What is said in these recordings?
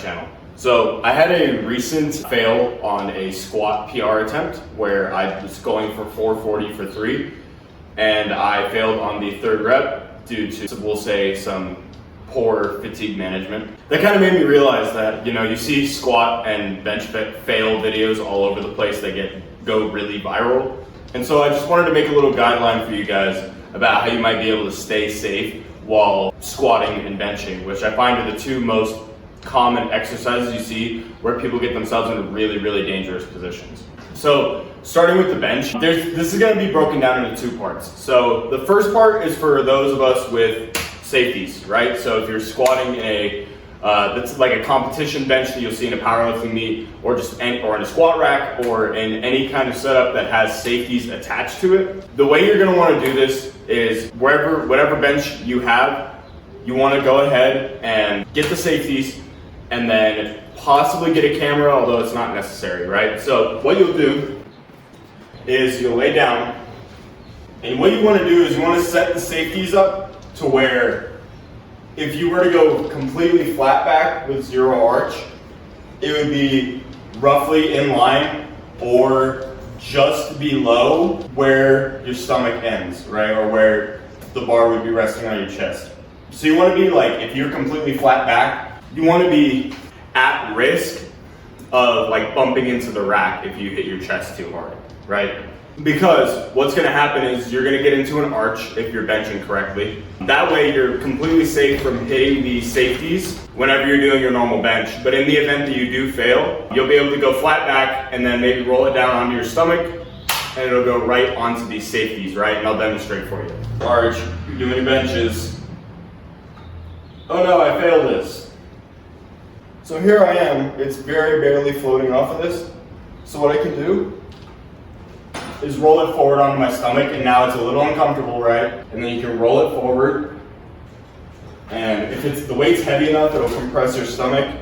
channel. So I had a recent fail on a squat PR attempt where I was going for 440 for 3, and I failed on the 3rd rep due to, we'll say, some poor fatigue management. That kind of made me realize that, you see squat and bench fail videos all over the place that go really viral. And so I just wanted to make a little guideline for you guys about how you might be able to stay safe while squatting and benching, which I find are the two most common exercises you see where people get themselves into really, really dangerous positions. So starting with the bench, this is going to be broken down into 2 parts. So the first part is for those of us with safeties, right? So if you're squatting in that's like a competition bench that you'll see in a powerlifting meet, or in a squat rack, or in any kind of setup that has safeties attached to it. The way you're going to want to do this is whatever bench you have, you want to go ahead and get the safeties, and then possibly get a camera, although it's not necessary, right? So what you'll do is you'll lay down, and what you want to do is you want to set the safeties up to where if you were to go completely flat back with 0 arch, it would be roughly in line or just below where your stomach ends, right? Or where the bar would be resting on your chest. So you want to be like, if you're completely flat back, you want to be at risk of like bumping into the rack if you hit your chest too hard, right? Because what's going to happen is you're going to get into an arch if you're benching correctly. That way you're completely safe from hitting the safeties whenever you're doing your normal bench. But in the event that you do fail, you'll be able to go flat back and then maybe roll it down onto your stomach, and it'll go right onto these safeties, right? And I'll demonstrate for you. Arch, you're doing your benches. Oh no, I failed this. So here I am, it's very barely floating off of this. So what I can do is roll it forward onto my stomach, and now it's a little uncomfortable, right? And then you can roll it forward, and if the weight's heavy enough, it'll compress your stomach,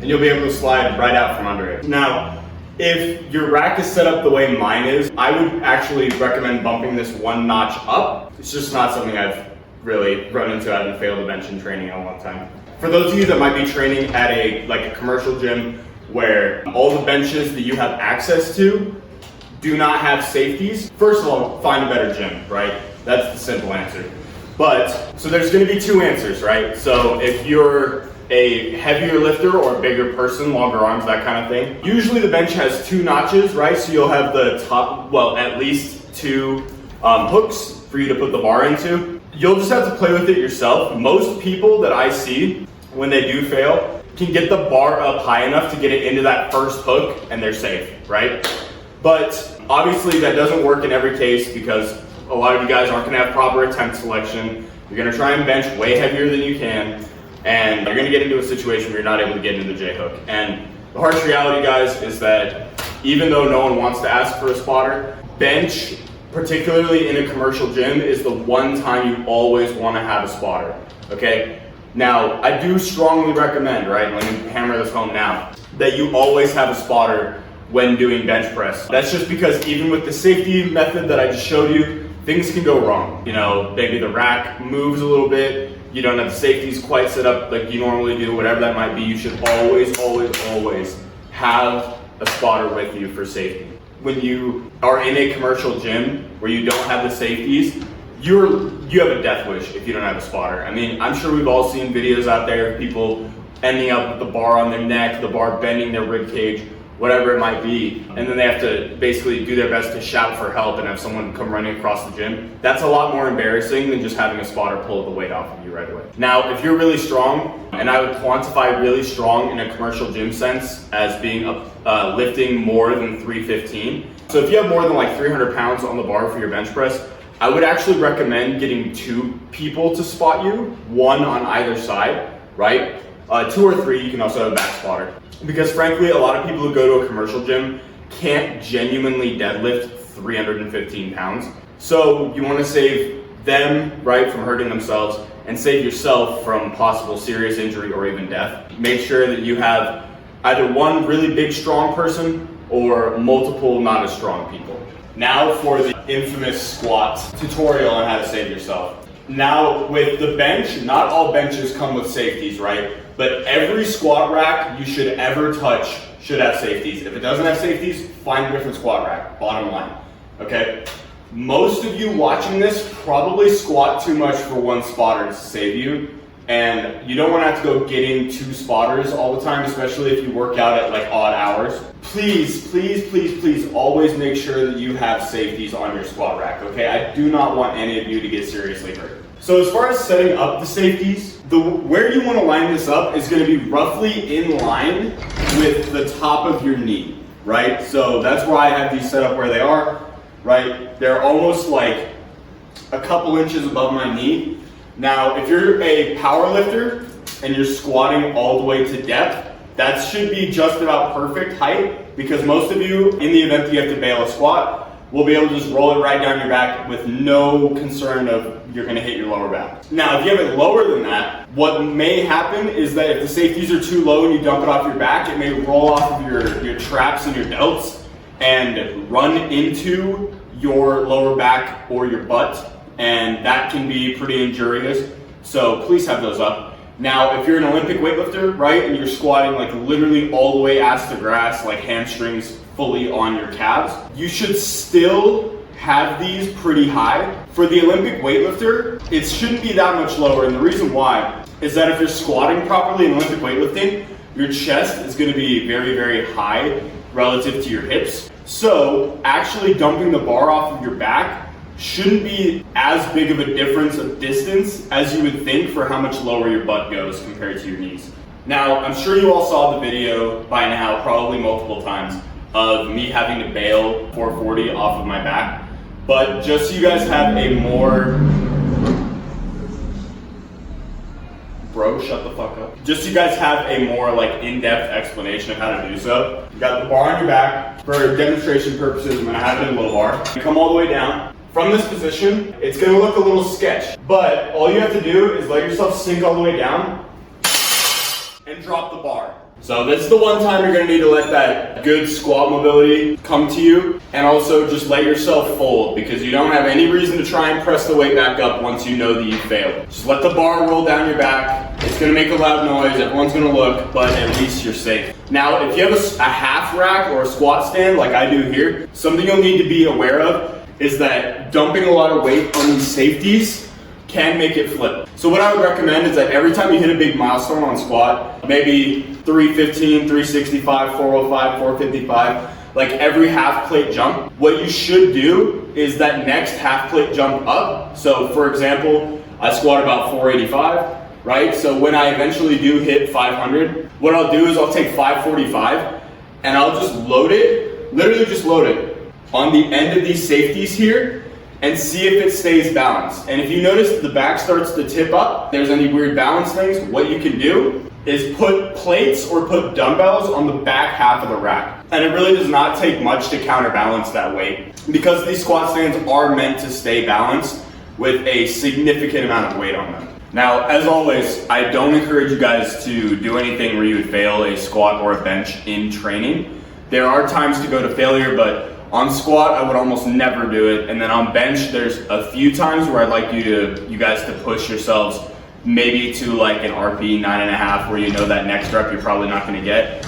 and you'll be able to slide right out from under it. Now, if your rack is set up the way mine is, I would actually recommend bumping this 1 notch up. It's just not something I've really run into. I haven't failed a bench in training in a long time. For those of you that might be training at a commercial gym where all the benches that you have access to do not have safeties, first of all, find a better gym, right? That's the simple answer. So there's going to be 2 answers, right? So if you're a heavier lifter or a bigger person, longer arms, that kind of thing, usually the bench has 2 notches, right? So you'll have the top, at least 2 hooks for you to put the bar into. You'll just have to play with it yourself. Most people that I see when they do fail can get the bar up high enough to get it into that first hook, and they're safe, right? But obviously that doesn't work in every case, because a lot of you guys aren't going to have proper attempt selection. You're going to try and bench way heavier than you can, and you're going to get into a situation where you're not able to get into the J hook. And the harsh reality, guys, is that even though no one wants to ask for a spotter, bench, particularly in a commercial gym, is the one time you always want to have a spotter, okay? Now, I do strongly recommend, right, let me hammer this home now, that you always have a spotter when doing bench press. That's just because even with the safety method that I just showed you, things can go wrong. Maybe the rack moves a little bit, you don't have the safeties quite set up like you normally do, whatever that might be. You should always, always, always have a spotter with you for safety. When you are in a commercial gym where you don't have the safeties, you have a death wish if you don't have a spotter. I mean, I'm sure we've all seen videos out there of people ending up with the bar on their neck, the bar bending their rib cage, whatever it might be, and then they have to basically do their best to shout for help and have someone come running across the gym. That's a lot more embarrassing than just having a spotter pull the weight off of you right away. Now, if you're really strong, and I would quantify really strong in a commercial gym sense as being lifting more than 315. So if you have more than like 300 pounds on the bar for your bench press, I would actually recommend getting 2 people to spot you, 1 on either side, right? 2 or 3, you can also have a back spotter. Because frankly, a lot of people who go to a commercial gym can't genuinely deadlift 315 pounds. So you want to save them, right, from hurting themselves, and save yourself from possible serious injury or even death. Make sure that you have either 1 really big, strong person or multiple not as strong people. Now for the infamous squat tutorial on how to save yourself. Now with the bench, not all benches come with safeties, right? But every squat rack you should ever touch should have safeties. If it doesn't have safeties, find a different squat rack, bottom line, okay? Most of you watching this probably squat too much for one spotter to save you, and you don't want to have to go getting 2 spotters all the time, especially if you work out at like odd hours. Please, please, please, please always make sure that you have safeties on your squat rack, okay? I do not want any of you to get seriously hurt. So as far as setting up the safeties, where you want to line this up is going to be roughly in line with the top of your knee, right? So that's why I have these set up where they are, right? They're almost like a couple inches above my knee. Now, if you're a power lifter and you're squatting all the way to depth, that should be just about perfect height, because most of you, in the event that you have to bail a squat, will be able to just roll it right down your back with no concern of you're gonna hit your lower back. Now, if you have it lower than that, what may happen is that if the safeties are too low and you dump it off your back, it may roll off of your traps and your delts and run into your lower back or your butt, and that can be pretty injurious. So please have those up. Now, if you're an Olympic weightlifter, right, and you're squatting like literally all the way ass to grass, like hamstrings fully on your calves, you should still have these pretty high. For the Olympic weightlifter, it shouldn't be that much lower, and the reason why is that if you're squatting properly in Olympic weightlifting, your chest is going to be very, very high relative to your hips. So actually dumping the bar off of your back shouldn't be as big of a difference of distance as you would think for how much lower your butt goes compared to your knees. Now, I'm sure you all saw the video by now, probably multiple times, of me having to bail 440 off of my back. But just so you guys have a more... Bro, shut the fuck up. Just so you guys have a more like in-depth explanation of how to do so. You got the bar on your back. For demonstration purposes, I'm gonna have it in low bar. You come all the way down. From this position, it's gonna look a little sketch, but all you have to do is let yourself sink all the way down and drop the bar. So this is the one time you're gonna need to let that good squat mobility come to you, and also just let yourself fold, because you don't have any reason to try and press the weight back up once you know that you failed. Just let the bar roll down your back. It's gonna make a loud noise, everyone's gonna look, but at least you're safe. Now, if you have a half rack or a squat stand like I do here, something you'll need to be aware of is that dumping a lot of weight on these safeties can make it flip. So what I would recommend is that every time you hit a big milestone on squat, maybe 315, 365, 405, 455, like every half plate jump, what you should do is that next half plate jump up. So for example, I squat about 485, right? So when I eventually do hit 500, what I'll do is I'll take 545 and I'll just load it, literally just load it on the end of these safeties here and see if it stays balanced. And if you notice the back starts to tip up, there's any weird balance things, what you can do is put plates or put dumbbells on the back half of the rack. And it really does not take much to counterbalance that weight, because these squat stands are meant to stay balanced with a significant amount of weight on them. Now, as always, I don't encourage you guys to do anything where you would fail a squat or a bench in training. There are times to go to failure, but on squat, I would almost never do it. And then on bench, there's a few times where I'd like you guys to push yourselves maybe to like an RP 9.5, where you know that next rep you're probably not gonna get.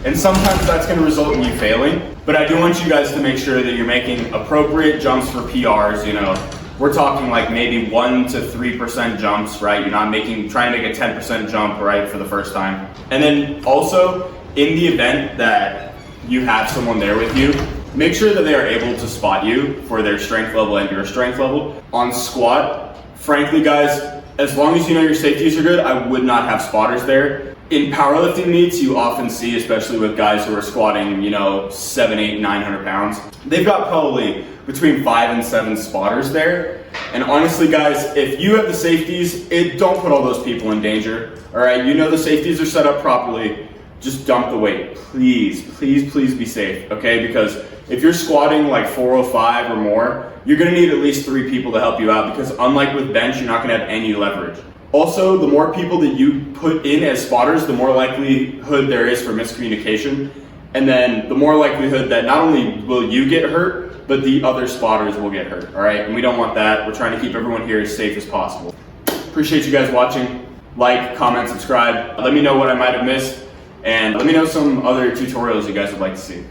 And sometimes that's gonna result in you failing. But I do want you guys to make sure that you're making appropriate jumps for PRs. You know, we're talking like maybe 1 to 3% jumps, right? You're not trying to make a 10% jump, right, for the first time. And then also, in the event that you have someone there with you, make sure that they are able to spot you for their strength level and your strength level. On squat, frankly guys, as long as you know your safeties are good, I would not have spotters there. In powerlifting meets, you often see, especially with guys who are squatting, 700, 800, 900 pounds, they've got probably between 5 and 7 spotters there. And honestly guys, if you have the safeties, don't put all those people in danger. All right, you know the safeties are set up properly. Just dump the weight, please, please, please be safe, okay? Because if you're squatting like 405 or more, you're gonna need at least 3 people to help you out, because unlike with bench, you're not gonna have any leverage. Also, the more people that you put in as spotters, the more likelihood there is for miscommunication. And then the more likelihood that not only will you get hurt, but the other spotters will get hurt, all right? And we don't want that. We're trying to keep everyone here as safe as possible. Appreciate you guys watching. Like, comment, subscribe. Let me know what I might have missed, and let me know some other tutorials you guys would like to see.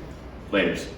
Laters.